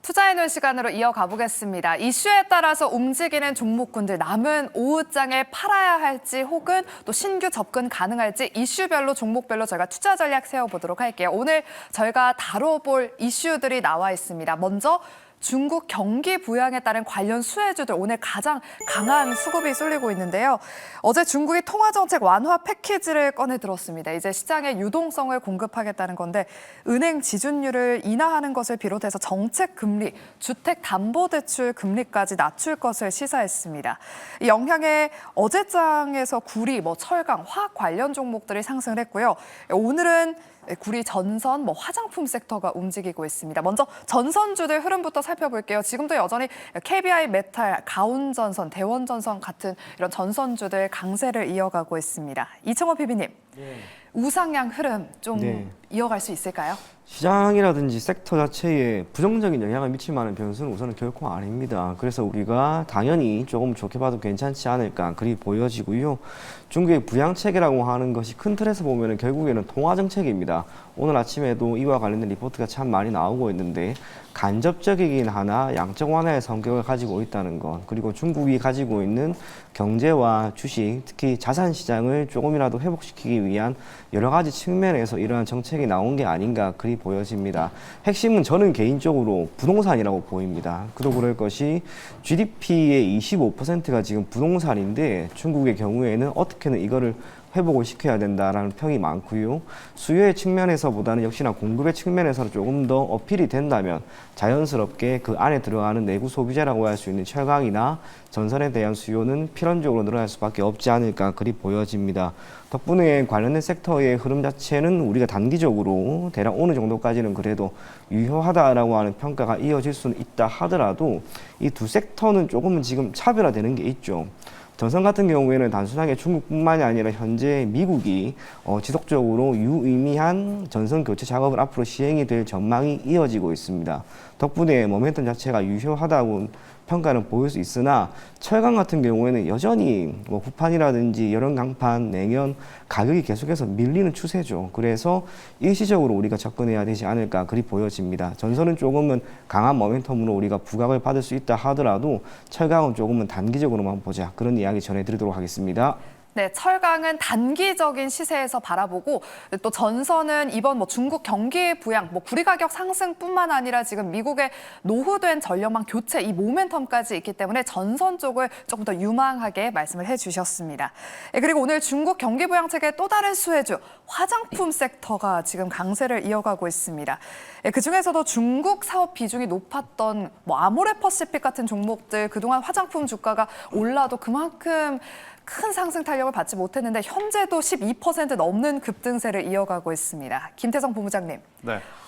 투자해놓은 시간으로 이어가 보겠습니다. 이슈에 따라서 움직이는 종목군들 남은 오후장에 팔아야 할지 혹은 또 신규 접근 가능할지 이슈별로 종목별로 저희가 투자 전략 세워보도록 할게요. 오늘 저희가 다뤄볼 이슈들이 나와 있습니다. 먼저 중국 경기 부양에 따른 관련 수혜주들 오늘 가장 강한 수급이 쏠리고 있는데요. 어제 중국이 통화정책 완화 패키지를 꺼내 들었습니다. 이제 시장에 유동성을 공급하겠다는 건데 은행 지준율을 인하하는 것을 비롯해서 정책 금리, 주택담보대출 금리까지 낮출 것을 시사했습니다. 이 영향에 어제장에서 구리, 철강, 화학 관련 종목들이 상승을 했고요. 오늘은 구리, 전선, 화장품 섹터가 움직이고 있습니다. 먼저 전선주들 흐름부터 살펴볼게요. 지금도 여전히 KBI 메탈, 가온전선, 대원전선 같은 이런 전선주들 강세를 이어가고 있습니다. 이청호 PB님, 우상향 흐름 좀 이어갈 수 있을까요? 시장이라든지 섹터 자체에 부정적인 영향을 미칠 만한 변수는 우선은 결코 아닙니다. 그래서 우리가 당연히 조금 좋게 봐도 괜찮지 않을까 그리 보여지고요. 중국의 부양책이라고 하는 것이 큰 틀에서 보면 결국에는 통화정책입니다. 오늘 아침에도 이와 관련된 리포트가 참 많이 나오고 있는데 간접적이긴 하나 양적 완화의 성격을 가지고 있다는 것, 그리고 중국이 가지고 있는 경제와 주식, 특히 자산 시장을 조금이라도 회복시키기 위한 여러 가지 측면에서 이러한 정책이 나온 게 아닌가 그리 보여집니다. 핵심은 저는 개인적으로 부동산이라고 보입니다. 그도 그럴 것이 GDP의 25%가 지금 부동산인데 중국의 경우에는 어떻게든 이거를 회복을 시켜야 된다라는 평이 많고요. 수요의 측면에서보다는 역시나 공급의 측면에서는 조금 더 어필이 된다면 자연스럽게 그 안에 들어가는 내구 소비재라고 할 수 있는 철강이나 전선에 대한 수요는 필연적으로 늘어날 수밖에 없지 않을까 그리 보여집니다. 덕분에 관련된 섹터의 흐름 자체는 우리가 단기적으로 대략 어느 정도까지는 그래도 유효하다라고 하는 평가가 이어질 수는 있다 하더라도 이 두 섹터는 조금은 지금 차별화되는 게 있죠. 전선 같은 경우에는 단순하게 중국뿐만이 아니라 현재 미국이 지속적으로 유의미한 전선 교체 작업을 앞으로 시행이 될 전망이 이어지고 있습니다. 덕분에 모멘텀 자체가 유효하다고 평가는 보일 수 있으나 철강 같은 경우에는 여전히 구판이라든지 열연 강판, 냉연 가격이 계속해서 밀리는 추세죠. 그래서 일시적으로 우리가 접근해야 되지 않을까 그리 보여집니다. 전선은 조금은 강한 모멘텀으로 우리가 부각을 받을 수 있다 하더라도 철강은 조금은 단기적으로만 보자 그런 이야기 전해드리도록 하겠습니다. 네, 철강은 단기적인 시세에서 바라보고 또 전선은 이번 중국 경기 부양, 구리 가격 상승뿐만 아니라 지금 미국의 노후된 전력망 교체 이 모멘텀까지 있기 때문에 전선 쪽을 조금 더 유망하게 말씀을 해주셨습니다. 그리고 오늘 중국 경기 부양책의 또 다른 수혜주 화장품 섹터가 지금 강세를 이어가고 있습니다. 그중에서도 중국 사업 비중이 높았던 아모레퍼시픽 같은 종목들 그동안 화장품 주가가 올라도 그만큼 큰 상승 탄력을 받지 못했는데 현재도 12% 넘는 급등세를 이어가고 있습니다. 김태성 본부장님,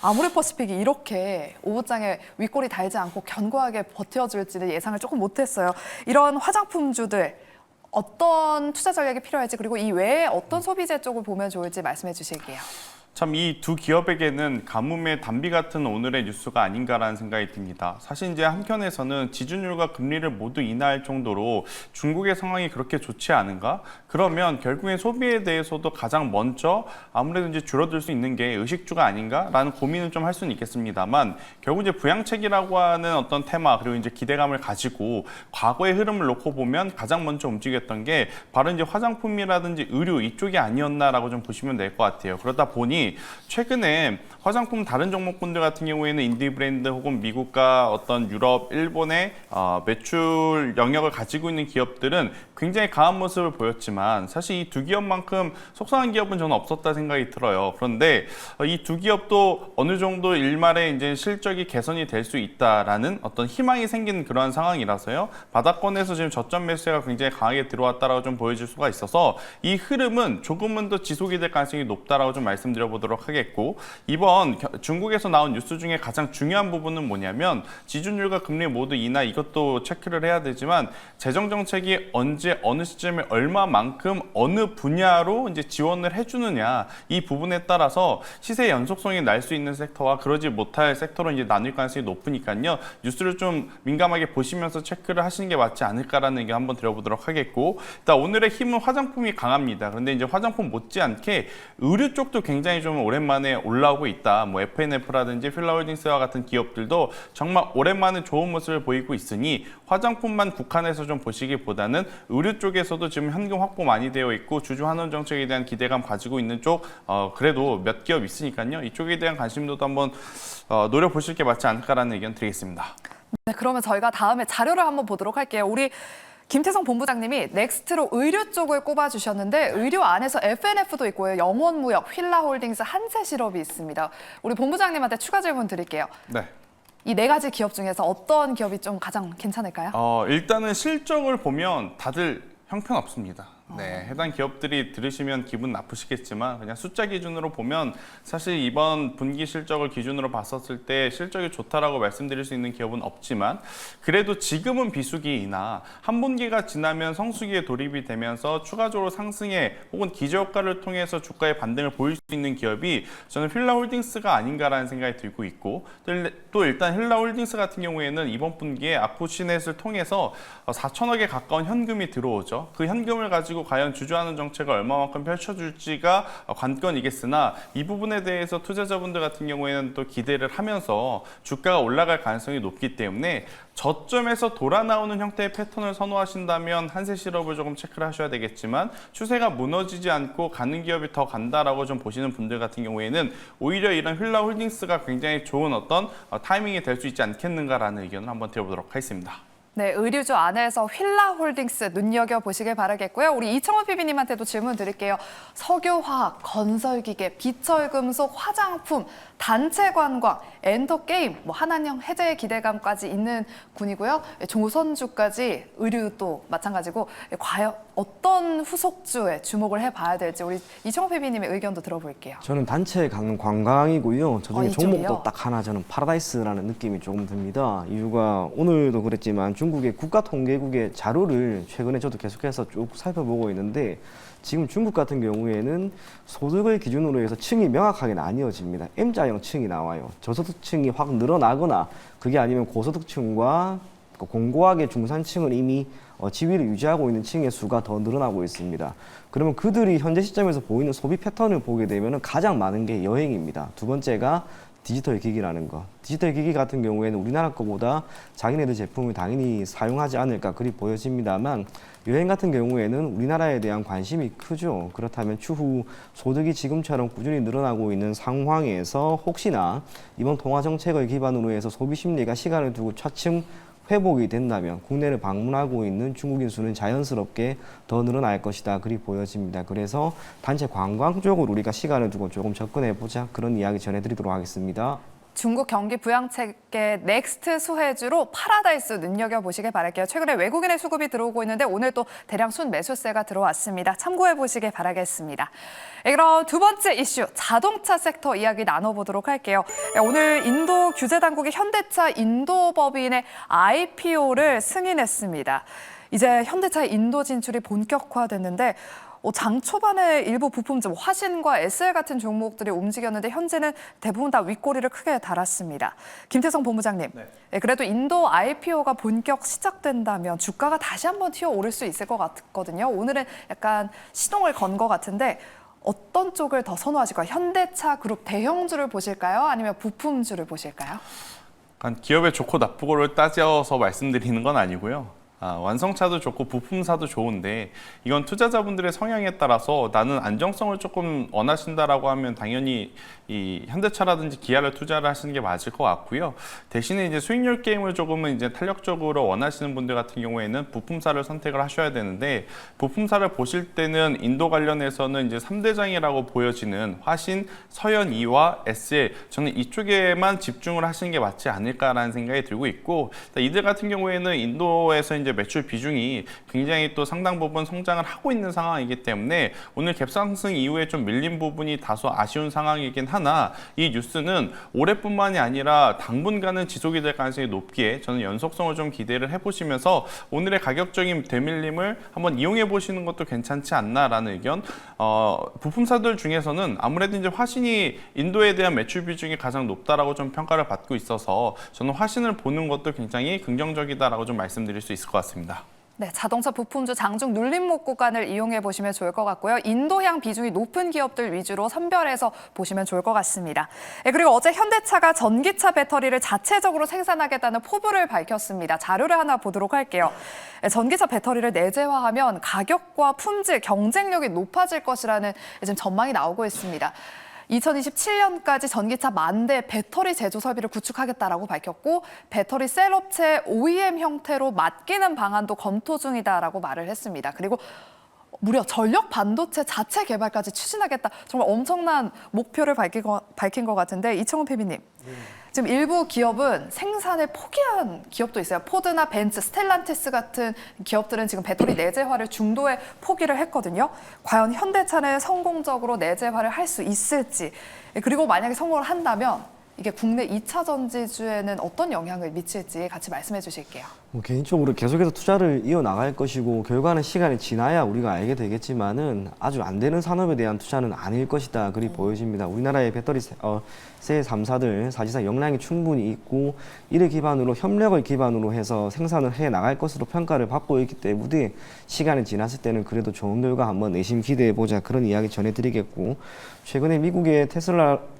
아모레퍼시픽이 이렇게 오후장에 윗골이 달지 않고 견고하게 버텨줄지는 예상을 조금 못했어요. 이런 화장품주들 어떤 투자 전략이 필요할지 그리고 이 외에 어떤 소비재 쪽을 보면 좋을지 말씀해 주실게요. 참 이 두 기업에게는 가뭄의 단비 같은 오늘의 뉴스가 아닌가라는 생각이 듭니다. 사실 이제 한편에서는 지준율과 금리를 모두 인하할 정도로 중국의 상황이 그렇게 좋지 않은가? 그러면 결국엔 소비에 대해서도 가장 먼저 아무래도 이제 줄어들 수 있는 게 의식주가 아닌가라는 고민을 좀 할 수는 있겠습니다만 결국 이제 부양책이라고 하는 어떤 테마 그리고 이제 기대감을 가지고 과거의 흐름을 놓고 보면 가장 먼저 움직였던 게 바로 이제 화장품이라든지 의류 이쪽이 아니었나라고 좀 보시면 될 것 같아요. 그러다 보니 최근에 화장품 다른 종목군들 같은 경우에는 인디 브랜드 혹은 미국과 어떤 유럽, 일본의 매출 영역을 가지고 있는 기업들은 굉장히 강한 모습을 보였지만 사실 이 두 기업만큼 속상한 기업은 저는 없었다 생각이 들어요. 그런데 이 두 기업도 어느 정도 일말에 이제 실적이 개선이 될 수 있다라는 어떤 희망이 생긴 그러한 상황이라서요. 바닥권에서 지금 저점 매수가 굉장히 강하게 들어왔다라고 좀 보여질 수가 있어서 이 흐름은 조금은 더 지속이 될 가능성이 높다라고 좀 말씀드려보도록 하겠고 이번 중국에서 나온 뉴스 중에 가장 중요한 부분은 뭐냐면 지준율과 금리 모두 인하 이것도 체크를 해야 되지만 재정 정책이 언제 언제 어느 시점에 얼마만큼 어느 분야로 이제 지원을 해주느냐 이 부분에 따라서 시세 연속성이 날 수 있는 섹터와 그러지 못할 섹터로 이제 나뉠 가능성이 높으니까요. 뉴스를 좀 민감하게 보시면서 체크를 하시는 게 맞지 않을까라는 의견 한번 드려보도록 하겠고, 일단 오늘의 힘은 화장품이 강합니다. 그런데 이제 화장품 못지않게 의류 쪽도 굉장히 좀 오랜만에 올라오고 있다. 뭐 FNF라든지 필라홀딩스와 같은 기업들도 정말 오랜만에 좋은 모습을 보이고 있으니 화장품만 국한해서 좀 보시기보다는 의류 쪽에서도 지금 현금 확보 많이 되어 있고 주주 환원 정책에 대한 기대감 가지고 있는 쪽 그래도 몇 기업 있으니까요. 이쪽에 대한 관심도도 한번 노려보실 게 맞지 않을까라는 의견 드리겠습니다. 네, 그러면 저희가 다음에 자료를 한번 보도록 할게요. 우리 김태성 본부장님이 넥스트로 의류 쪽을 꼽아주셨는데 의류 안에서 FNF도 있고요. 영원무역, 휠라홀딩스, 한세실업이 있습니다. 우리 본부장님한테 추가 질문 드릴게요. 네. 이 네 가지 기업 중에서 어떤 기업이 좀 가장 괜찮을까요? 일단은 실적을 보면 다들 형편없습니다. 네, 해당 기업들이 들으시면 기분 나쁘시겠지만 그냥 숫자 기준으로 보면 사실 이번 분기 실적을 기준으로 봤었을 때 실적이 좋다라고 말씀드릴 수 있는 기업은 없지만 그래도 지금은 비수기이나 한 분기가 지나면 성수기에 돌입이 되면서 추가적으로 상승에 혹은 기저효과를 통해서 주가의 반등을 보일 수 있는 기업이 저는 휠라홀딩스가 아닌가라는 생각이 들고 있고 또 일단 휠라홀딩스 같은 경우에는 이번 분기에 아쿠시넷을 통해서 4천억에 가까운 현금이 들어오죠. 그 현금을 가지고 과연 주주환원 정책을 얼마만큼 펼쳐줄지가 관건이겠으나 이 부분에 대해서 투자자분들 같은 경우에는 또 기대를 하면서 주가가 올라갈 가능성이 높기 때문에 저점에서 돌아 나오는 형태의 패턴을 선호하신다면 한세실업을 조금 체크를 하셔야 되겠지만 추세가 무너지지 않고 가는 기업이 더 간다라고 좀 보시는 분들 같은 경우에는 오히려 이런 휠라홀딩스가 굉장히 좋은 어떤 타이밍이 될 수 있지 않겠는가라는 의견을 한번 드려보도록 하겠습니다. 네, 의류주 안에서 휠라홀딩스 눈여겨보시길 바라겠고요. 우리 이청호 PB님한테도 질문 드릴게요. 석유화학, 건설기계, 비철금속, 화장품, 단체관광, 엔터게임, 한한령 해제의 기대감까지 있는 군이고요. 조선주까지 의류도 마찬가지고 과연 어떤 후속주에 주목을 해봐야 될지 우리 이청호 PB님의 의견도 들어볼게요. 저는 단체 관광이고요. 저 중에 이쪽이요? 종목도 딱 하나 저는 파라다이스라는 느낌이 조금 듭니다. 이유가 오늘도 그랬지만 중국의 국가통계국의 자료를 최근에 저도 계속해서 쭉 살펴보고 있는데 지금 중국 같은 경우에는 소득을 기준으로 해서 층이 명확하게 나뉘어집니다. M자형 층이 나와요. 저소득층이 확 늘어나거나 그게 아니면 고소득층과 공고하게 중산층은 이미 지위를 유지하고 있는 층의 수가 더 늘어나고 있습니다. 그러면 그들이 현재 시점에서 보이는 소비 패턴을 보게 되면 가장 많은 게 여행입니다. 두 번째가 디지털 기기라는 거. 디지털 기기 같은 경우에는 우리나라 거보다 자기네들 제품을 당연히 사용하지 않을까 그리 보여집니다만 여행 같은 경우에는 우리나라에 대한 관심이 크죠. 그렇다면 추후 소득이 지금처럼 꾸준히 늘어나고 있는 상황에서 혹시나 이번 통화 정책을 기반으로 해서 소비 심리가 시간을 두고 차츰 회복이 된다면 국내를 방문하고 있는 중국인 수는 자연스럽게 더 늘어날 것이다. 그리 보여집니다. 그래서 단체 관광 쪽으로 우리가 시간을 두고 조금 접근해보자. 그런 이야기 전해드리도록 하겠습니다. 중국 경기 부양책의 넥스트 수혜주로 파라다이스 눈여겨보시길 바랄게요. 최근에 외국인의 수급이 들어오고 있는데 오늘 또 대량 순매수세가 들어왔습니다. 참고해보시길 바라겠습니다. 그럼 두 번째 이슈, 자동차 섹터 이야기 나눠보도록 할게요. 오늘 인도 규제당국이 현대차 인도법인의 IPO를 승인했습니다. 이제 현대차의 인도 진출이 본격화됐는데 장 초반에 일부 부품점 화신과 SL 같은 종목들이 움직였는데 현재는 대부분 다 윗꼬리를 크게 달았습니다. 김태성 본부장님, 네, 그래도 인도 IPO가 본격 시작된다면 주가가 다시 한번 튀어오를 수 있을 것 같거든요. 오늘은 약간 시동을 건 것 같은데 어떤 쪽을 더 선호하실까요? 현대차 그룹 대형주를 보실까요? 아니면 부품주를 보실까요? 기업의 좋고 나쁘고를 따져서 말씀드리는 건 아니고요. 완성차도 좋고 부품사도 좋은데 이건 투자자분들의 성향에 따라서 나는 안정성을 조금 원하신다라고 하면 당연히 이 현대차라든지 기아를 투자를 하시는 게 맞을 것 같고요. 대신에 이제 수익률 게임을 조금은 이제 탄력적으로 원하시는 분들 같은 경우에는 부품사를 선택을 하셔야 되는데 부품사를 보실 때는 인도 관련해서는 이제 3대장이라고 보여지는 화신, 서현이와 SL 저는 이쪽에만 집중을 하시는 게 맞지 않을까라는 생각이 들고 있고 이들 같은 경우에는 인도에서 이제 이제 매출 비중이 굉장히 또 상당 부분 성장을 하고 있는 상황이기 때문에 오늘 갭상승 이후에 좀 밀린 부분이 다소 아쉬운 상황이긴 하나 이 뉴스는 올해뿐만이 아니라 당분간은 지속이 될 가능성이 높기에 저는 연속성을 좀 기대를 해보시면서 오늘의 가격적인 대밀림을 한번 이용해 보시는 것도 괜찮지 않나라는 의견. 부품사들 중에서는 아무래도 이제 화신이 인도에 대한 매출 비중이 가장 높다라고 좀 평가를 받고 있어서 저는 화신을 보는 것도 굉장히 긍정적이다라고 좀 말씀드릴 수 있을 것 같습니다. 네, 자동차 부품주 장중 눌림목 구간을 이용해 보시면 좋을 것 같고요. 인도향 비중이 높은 기업들 위주로 선별해서 보시면 좋을 것 같습니다. 네, 그리고 어제 현대차가 전기차 배터리를 자체적으로 생산하겠다는 포부를 밝혔습니다. 자료를 하나 보도록 할게요. 네, 전기차 배터리를 내재화하면 가격과 품질, 경쟁력이 높아질 것이라는 지금 전망이 나오고 있습니다. 2027년까지 전기차 10,000대 배터리 제조 설비를 구축하겠다라고 밝혔고 배터리 셀 업체 OEM 형태로 맡기는 방안도 검토 중이다라고 말을 했습니다. 그리고 무려 전력 반도체 자체 개발까지 추진하겠다. 정말 엄청난 목표를 밝힌 것 같은데 이청훈 PB님. 지금 일부 기업은 생산을 포기한 기업도 있어요. 포드나 벤츠, 스텔란티스 같은 기업들은 지금 배터리 내재화를 중도에 포기를 했거든요. 과연 현대차는 성공적으로 내재화를 할 수 있을지, 그리고 만약에 성공을 한다면 이게 국내 2차 전지주에는 어떤 영향을 미칠지 같이 말씀해 주실게요. 개인적으로 계속해서 투자를 이어나갈 것이고 결과는 시간이 지나야 우리가 알게 되겠지만은 아주 안 되는 산업에 대한 투자는 아닐 것이다. 그리 보여집니다. 우리나라의 배터리 셀 3사들 사실상 역량이 충분히 있고 이를 기반으로 협력을 기반으로 해서 생산을 해 나갈 것으로 평가를 받고 있기 때문에 시간이 지났을 때는 그래도 좋은 결과 한번 내심 기대해 보자 그런 이야기 전해드리겠고 최근에 미국의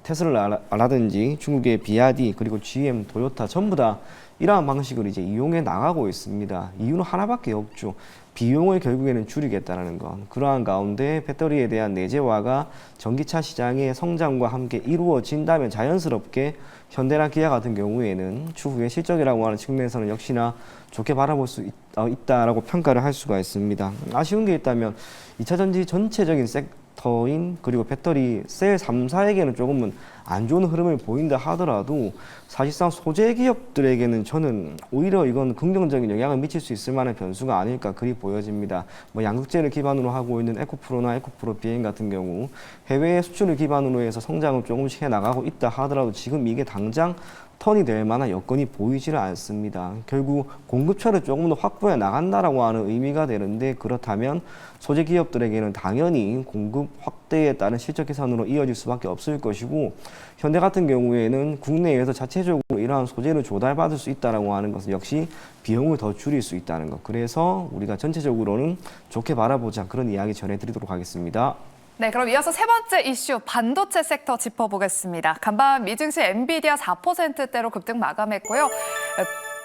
테슬라라든지 중국의 비아디 그리고 GM, 토요타 전부 다 이러한 방식을 이제 이용해 나가고 있습니다. 이유는 하나밖에 없죠. 비용을 결국에는 줄이겠다는 것. 그러한 가운데 배터리에 대한 내재화가 전기차 시장의 성장과 함께 이루어진다면 자연스럽게 현대나 기아 같은 경우에는 추후에 실적이라고 하는 측면에서는 역시나 좋게 바라볼 수 있다라고 평가를 할 수가 있습니다. 아쉬운 게 있다면 2차 전지 전체적인 섹터인 그리고 배터리 셀 3사에게는 조금은 안 좋은 흐름을 보인다 하더라도 사실상 소재 기업들에게는 저는 오히려 이건 긍정적인 영향을 미칠 수 있을 만한 변수가 아닐까 그리 보여집니다. 뭐 양극재를 기반으로 하고 있는 에코프로나 에코프로 비행 같은 경우 해외 수출을 기반으로 해서 성장을 조금씩 해 나가고 있다 하더라도 지금 이게 당장 턴이 될 만한 여건이 보이지를 않습니다. 결국 공급처를 조금 더 확보해 나간다라고 하는 의미가 되는데 그렇다면 소재 기업들에게는 당연히 공급 확대에 따른 실적 개선으로 이어질 수밖에 없을 것이고 현대 같은 경우에는 국내에서 자체적으로 이러한 소재를 조달받을 수 있다라고 하는 것은 역시 비용을 더 줄일 수 있다는 것. 그래서 우리가 전체적으로는 좋게 바라보자 그런 이야기 전해드리도록 하겠습니다. 네, 그럼 이어서 세 번째 이슈 반도체 섹터 짚어보겠습니다. 간밤 미증시 엔비디아 4%대로 급등 마감했고요.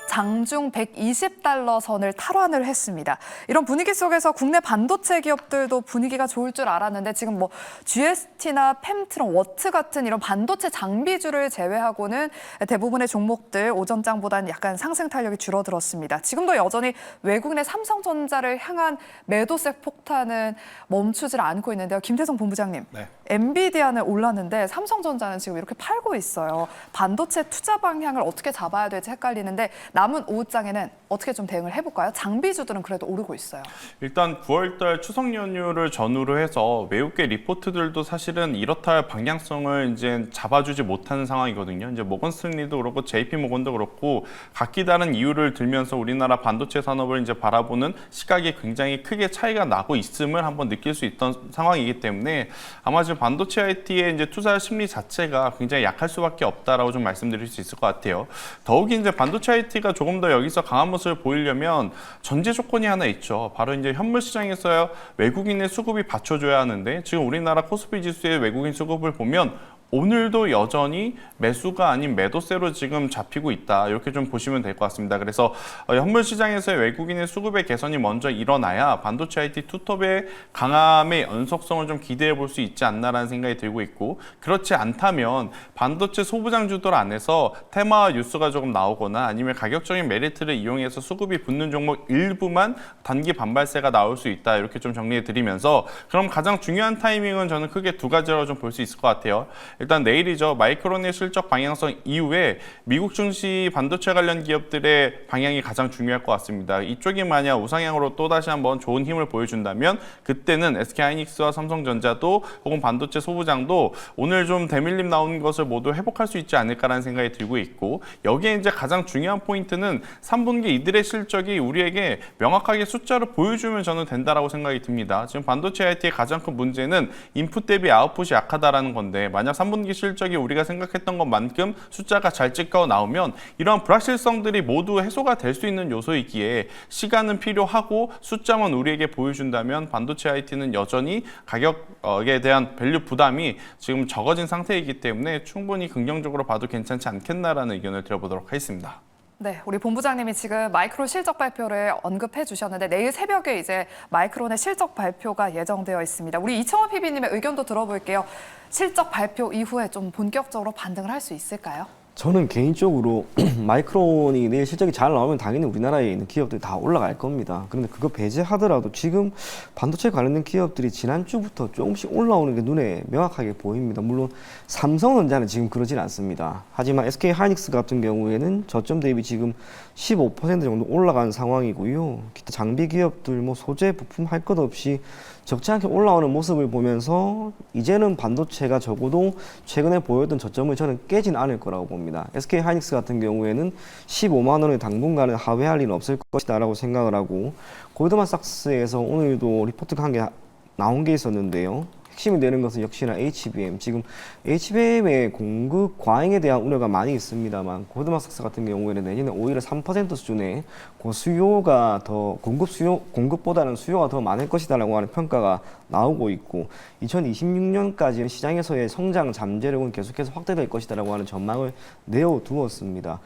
장중 120달러 선을 탈환을 했습니다. 이런 분위기 속에서 국내 반도체 기업들도 분위기가 좋을 줄 알았는데 지금 뭐 GST나 펨트론, 워트 같은 이런 반도체 장비주를 제외하고는 대부분의 종목들 오전장보다는 약간 상승 탄력이 줄어들었습니다. 지금도 여전히 외국인의 삼성전자를 향한 매도세 폭탄은 멈추질 않고 있는데요. 김태성 본부장님, 네. 엔비디아는 올랐는데 삼성전자는 지금 이렇게 팔고 있어요. 반도체 투자 방향을 어떻게 잡아야 될지 헷갈리는데 남은 오후장에는 어떻게 좀 대응을 해볼까요? 장비주들은 그래도 오르고 있어요. 일단 9월달 추석 연휴를 전후로 해서 외국계 리포트들도 사실은 이렇다 할 방향성을 이제 잡아주지 못하는 상황이거든요. 이제 모건스탠리도 그렇고 JP 모건도 그렇고 각기 다른 이유를 들면서 우리나라 반도체 산업을 이제 바라보는 시각이 굉장히 크게 차이가 나고 있음을 한번 느낄 수 있던 상황이기 때문에 아마 지금 반도체 IT의 이제 투자 심리 자체가 굉장히 약할 수밖에 없다라고 좀 말씀드릴 수 있을 것 같아요. 더욱이 이제 반도체 IT가 조금 더 여기서 강한 모습을 보이려면 전제 조건이 하나 있죠. 바로 이제 현물 시장에서야 외국인의 수급이 받쳐줘야 하는데 지금 우리나라 코스피 지수의 외국인 수급을 보면 오늘도 여전히 매수가 아닌 매도세로 지금 잡히고 있다. 이렇게 좀 보시면 될 것 같습니다. 그래서 현물 시장에서의 외국인의 수급의 개선이 먼저 일어나야 반도체 IT 투톱의 강함의 연속성을 좀 기대해 볼 수 있지 않나라는 생각이 들고 있고 그렇지 않다면 반도체 소부장주들 안에서 테마 뉴스가 조금 나오거나 아니면 가격적인 메리트를 이용해서 수급이 붙는 종목 일부만 단기 반발세가 나올 수 있다. 이렇게 좀 정리해 드리면서 그럼 가장 중요한 타이밍은 저는 크게 두 가지라고 좀 볼 수 있을 것 같아요. 일단 내일이죠. 마이크론의 실적 방향성 이후에 미국 증시 반도체 관련 기업들의 방향이 가장 중요할 것 같습니다. 이쪽이 만약 우상향으로 또다시 한번 좋은 힘을 보여준다면 그때는 SK하이닉스와 삼성전자도 혹은 반도체 소부장도 오늘 좀 대밀림 나온 것을 모두 회복할 수 있지 않을까라는 생각이 들고 있고, 여기에 이제 가장 중요한 포인트는 3분기 이들의 실적이 우리에게 명확하게 숫자로 보여주면 저는 된다라고 생각이 듭니다. 지금 반도체 IT의 가장 큰 문제는 인풋 대비 아웃풋이 약하다라는 건데, 만약 3분기 실적이 우리가 생각했던 것만큼 숫자가 잘 찍혀 나오면 이러한 불확실성들이 모두 해소가 될 수 있는 요소이기에 시간은 필요하고 숫자만 우리에게 보여준다면 반도체 IT는 여전히 가격에 대한 밸류 부담이 지금 적어진 상태이기 때문에 충분히 긍정적으로 봐도 괜찮지 않겠나라는 의견을 드려보도록 하겠습니다. 네, 우리 본부장님이 지금 마이크론 실적 발표를 언급해 주셨는데 내일 새벽에 이제 마이크론의 실적 발표가 예정되어 있습니다. 우리 이청호 PB님의 의견도 들어볼게요. 실적 발표 이후에 좀 본격적으로 반등을 할 수 있을까요? 저는 개인적으로 마이크론이 내일 실적이 잘 나오면 당연히 우리나라에 있는 기업들이 다 올라갈 겁니다. 그런데 그거 배제하더라도 지금 반도체 관련된 기업들이 지난주부터 조금씩 올라오는 게 눈에 명확하게 보입니다. 물론 삼성전자는 지금 그러진 않습니다. 하지만 SK하이닉스 같은 경우에는 저점 대비 지금 15% 정도 올라간 상황이고요. 기타 장비 기업들 뭐 소재 부품 할 것 없이 적지 않게 올라오는 모습을 보면서 이제는 반도체가 적어도 최근에 보였던 저점을 저는 깨진 않을 거라고 봅니다. SK하이닉스 같은 경우에는 15만 원을 당분간은 하회할 일은 없을 것이다라고 생각을 하고, 골드만삭스에서 오늘도 리포트가 한 게 나온 게 있었는데요. 핵심이 되는 것은 역시나 HBM. 지금 HBM의 공급 과잉에 대한 우려가 많이 있습니다만 골드만삭스 같은 경우에는 내년에 오히려 3% 수준의 수요가 더 공급보다는 수요가 더 많을 것이다라고 하는 평가가 나오고 있고, 2026년까지는 시장에서의 성장 잠재력은 계속해서 확대될 것이다라고 하는 전망을 내어두었습니다.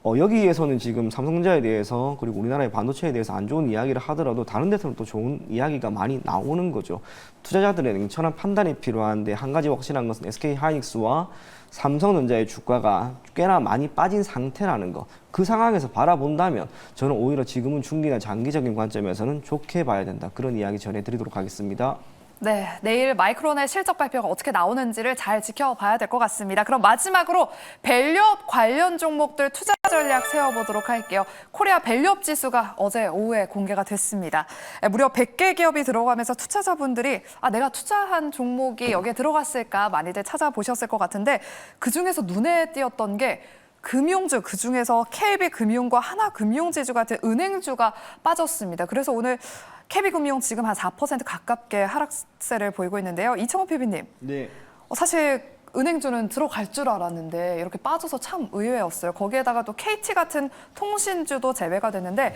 여기에서는 지금 삼성전자에 대해서 그리고 우리나라의 반도체에 대해서 안 좋은 이야기를 하더라도 다른 데서는 또 좋은 이야기가 많이 나오는 거죠. 투자자들의 냉철한 판단이 필요한데, 한 가지 확실한 것은 SK하이닉스와 삼성전자의 주가가 꽤나 많이 빠진 상태라는 거. 그 상황에서 바라본다면 저는 오히려 지금은 중기나 장기적인 관점에서는 좋게 봐야 된다. 그런 이야기 전해드리도록 하겠습니다. 네, 내일 마이크론의 실적 발표가 어떻게 나오는지를 잘 지켜봐야 될 것 같습니다. 그럼 마지막으로 밸류업 관련 종목들 투자 전략 세워보도록 할게요. 코리아 밸류업 지수가 어제 오후에 공개가 됐습니다. 무려 100개 기업이 들어가면서 투자자분들이 내가 투자한 종목이 여기에 들어갔을까 많이들 찾아보셨을 것 같은데, 그중에서 눈에 띄었던 게 금융주, 그중에서 KB금융과 하나금융지주 같은 은행주가 빠졌습니다. 그래서 오늘 KB금융 지금 한 4% 가깝게 하락세를 보이고 있는데요. 이청호 PB님, 네. 사실 은행주는 들어갈 줄 알았는데 이렇게 빠져서 참 의외였어요. 거기에다가 또 KT 같은 통신주도 제외가 됐는데,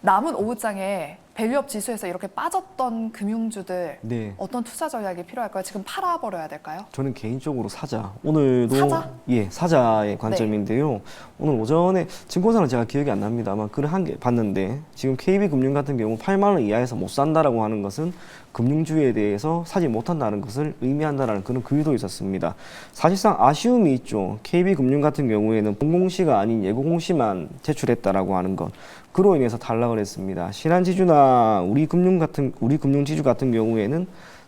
남은 오후장에 밸류업 지수에서 이렇게 빠졌던 금융주들 네. 어떤 투자 전략이 필요할까요? 지금 팔아버려야 될까요? 저는 개인적으로 사자. 오늘도 사자? 예, 사자의 관점인데요. 오늘 오전에 증권사는 제가 기억이 안 납니다만 글을 한 개 봤는데, 지금 KB금융 같은 경우 8만 원 이하에서 못 산다라고 하는 것은 금융주에 대해서 사지 못한다는 것을 의미한다는 그런 글도 있었습니다. 사실상 아쉬움이 있죠. KB금융 같은 경우에는 본공시가 아닌 예고공시만 제출했다라고 하는 것. 그로 인해서 탈락을 했습니다. 신한지주나 우리금융지주 같은 경우에는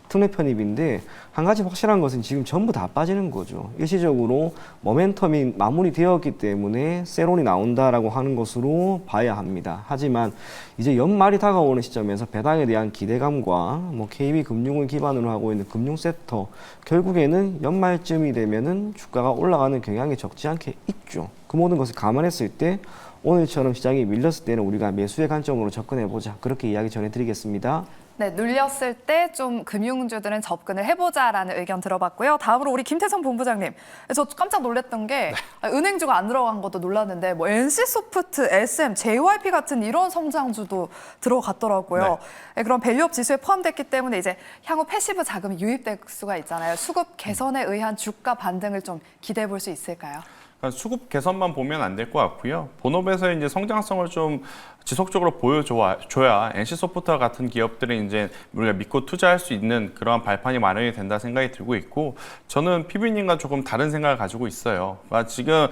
특례 편입인데, 한 가지 확실한 것은 지금 전부 다 빠지는 거죠. 일시적으로 모멘텀이 마무리되었기 때문에 세론이 나온다라고 하는 것으로 봐야 합니다. 하지만 이제 연말이 다가오는 시점에서 배당에 대한 기대감과 KB금융을 기반으로 하고 있는 금융섹터, 결국에는 연말쯤이 되면은 주가가 올라가는 경향이 적지 않게 있죠. 그 모든 것을 감안했을 때 오늘처럼 시장이 밀렸을 때는 우리가 매수의 관점으로 접근해보자, 그렇게 이야기 전해드리겠습니다. 네, 눌렸을 때 좀 금융주들은 접근을 해보자라는 의견 들어봤고요. 다음으로 우리 김태성 본부장님, 저 깜짝 놀랐던 게 은행주가 안 들어간 것도 놀랐는데 NC소프트, SM, JYP 같은 이런 성장주도 들어갔더라고요. 네, 그런 밸류업 지수에 포함됐기 때문에 이제 향후 패시브 자금이 유입될 수가 있잖아요. 수급 개선에 의한 주가 반등을 좀 기대해 볼 수 있을까요? 그러니까 수급 개선만 보면 안 될 것 같고요. 본업에서의 이제 성장성을 좀 지속적으로 보여줘야 NC소프트와 같은 기업들이 이제 우리가 믿고 투자할 수 있는 그러한 발판이 마련이 된다 생각이 들고 있고, 저는 PB님과 조금 다른 생각을 가지고 있어요. 그러니까 지금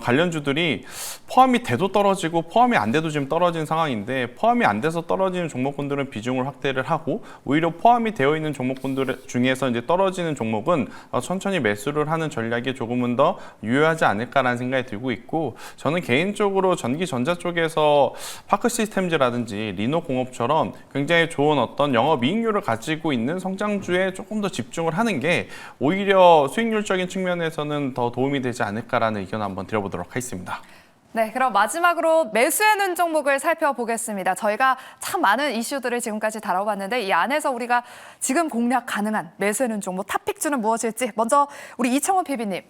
관련주들이 포함이 돼도 떨어지고 포함이 안 돼도 지금 떨어진 상황인데, 포함이 안 돼서 떨어지는 종목군들은 비중을 확대를 하고, 오히려 포함이 되어 있는 종목군들 중에서 이제 떨어지는 종목은 천천히 매수를 하는 전략이 조금은 더 유효하지 않을까라는 생각이 들고 있고, 저는 개인적으로 전기전자 쪽에서 파크시스템즈라든지 리노공업처럼 굉장히 좋은 어떤 영업이익률을 가지고 있는 성장주에 조금 더 집중을 하는 게 오히려 수익률적인 측면에서는 더 도움이 되지 않을까라는 의견을 한번 드려보도록 하겠습니다. 네, 그럼 마지막으로 매수해 놓은 종목을 살펴보겠습니다. 저희가 참 많은 이슈들을 지금까지 다뤄봤는데, 이 안에서 우리가 지금 공략 가능한 매수해 놓은 종목 탑픽주는 무엇일지 먼저 우리 이청훈 PB님,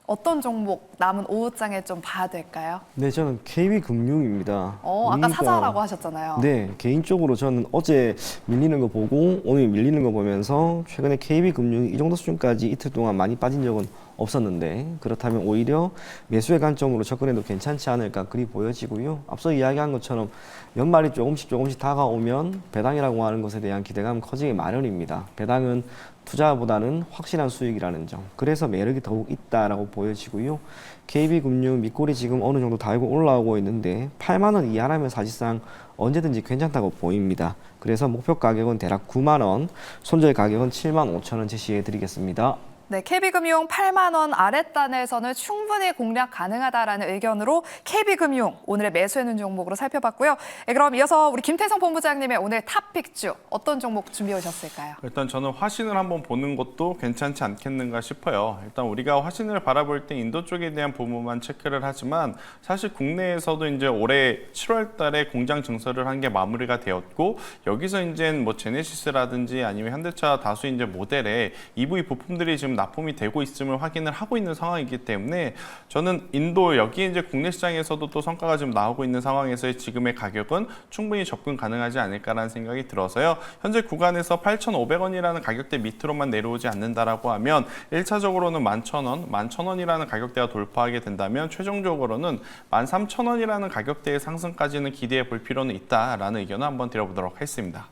어떤 종목 남은 오후장에 좀 봐야 될까요? 네, 저는 KB금융입니다. 아까 사자라고 하셨잖아요. 네, 개인적으로 저는 어제 밀리는 거 보고 오늘 밀리는 거 보면서 최근에 KB금융이 이 정도 수준까지 이틀 동안 많이 빠진 적은 없었는데, 그렇다면 오히려 매수의 관점으로 접근해도 괜찮지 않을까 그리 보여지고요. 앞서 이야기한 것처럼 연말이 조금씩 다가오면 배당이라고 하는 것에 대한 기대감은 커지기 마련입니다. 배당은 투자보다는 확실한 수익이라는 점, 그래서 매력이 더욱 있다라고 보여지고요. KB금융 밑골이 지금 어느 정도 달고 올라오고 있는데 8만 원 이하라면 사실상 언제든지 괜찮다고 보입니다. 그래서 목표 가격은 대략 9만 원, 손절 가격은 7만 5천 원 제시해 드리겠습니다. 네, KB금융 8만 원 아랫단에서는 충분히 공략 가능하다라는 의견으로 KB금융 오늘의 매수해놓은 종목으로 살펴봤고요. 네, 그럼 이어서 우리 김태성 본부장님의 오늘 탑픽주 어떤 종목 준비해 오셨을까요? 일단 저는 화신을 한번 보는 것도 괜찮지 않겠는가 싶어요. 일단 우리가 화신을 바라볼 때 인도 쪽에 대한 부분만 체크를 하지만, 사실 국내에서도 이제 올해 7월 달에 공장 증설을 한 게 마무리가 되었고, 여기서 이제 뭐 제네시스라든지 아니면 현대차 다수 이제 모델에 EV 부품들이 지금 납품이 되고 있음을 확인을 하고 있는 상황이기 때문에, 저는 인도 여기 이제 국내 시장에서도 또 성과가 좀 나오고 있는 상황에서의 지금의 가격은 충분히 접근 가능하지 않을까라는 생각이 들어서요. 현재 구간에서 8,500원이라는 가격대 밑으로만 내려오지 않는다라고 하면 1차적으로는 11,000원, 11,000원이라는 가격대가 돌파하게 된다면 최종적으로는 13,000원이라는 가격대의 상승까지는 기대해 볼 필요는 있다라는 의견을 한번 드려보도록 하겠습니다.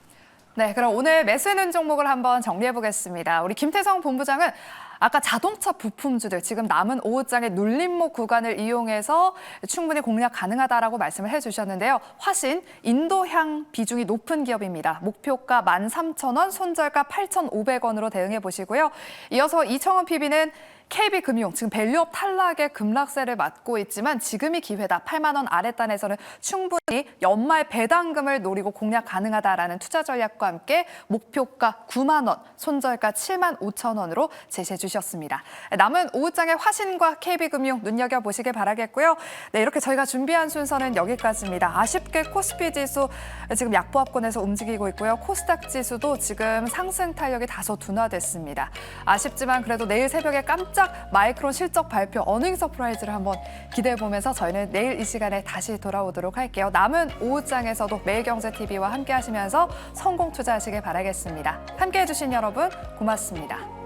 네, 그럼 오늘 매수해놓은 종목을 한번 정리해 보겠습니다. 우리 김태성 본부장은 아까 자동차 부품주들 지금 남은 오후장의 눌림목 구간을 이용해서 충분히 공략 가능하다라고 말씀을 해주셨는데요. 화신, 인도향 비중이 높은 기업입니다. 목표가 13,000원, 손절가 8,500원으로 대응해 보시고요. 이어서 이청훈 PB는 KB금융, 지금 밸류업 탈락의 급락세를 맞고 있지만 지금이 기회다. 8만 원 아랫단에서는 충분히 연말 배당금을 노리고 공략 가능하다라는 투자 전략과 함께 목표가 9만 원, 손절가 7만 5천 원으로 제시해 주셨습니다. 남은 오후장의 화신과 KB금융 눈여겨보시길 바라겠고요. 네, 이렇게 저희가 준비한 순서는 여기까지입니다. 아쉽게 코스피 지수 지금 약보합권에서 움직이고 있고요. 코스닥 지수도 지금 상승 탄력이 다소 둔화됐습니다. 아쉽지만 그래도 내일 새벽에 깜짝 마이크론 실적 발표 어닝 서프라이즈를 한번 기대해보면서 저희는 내일 이 시간에 다시 돌아오도록 할게요. 남은 오후장에서도 매일경제TV와 함께 하시면서 성공 투자하시길 바라겠습니다. 함께해 주신 여러분 고맙습니다.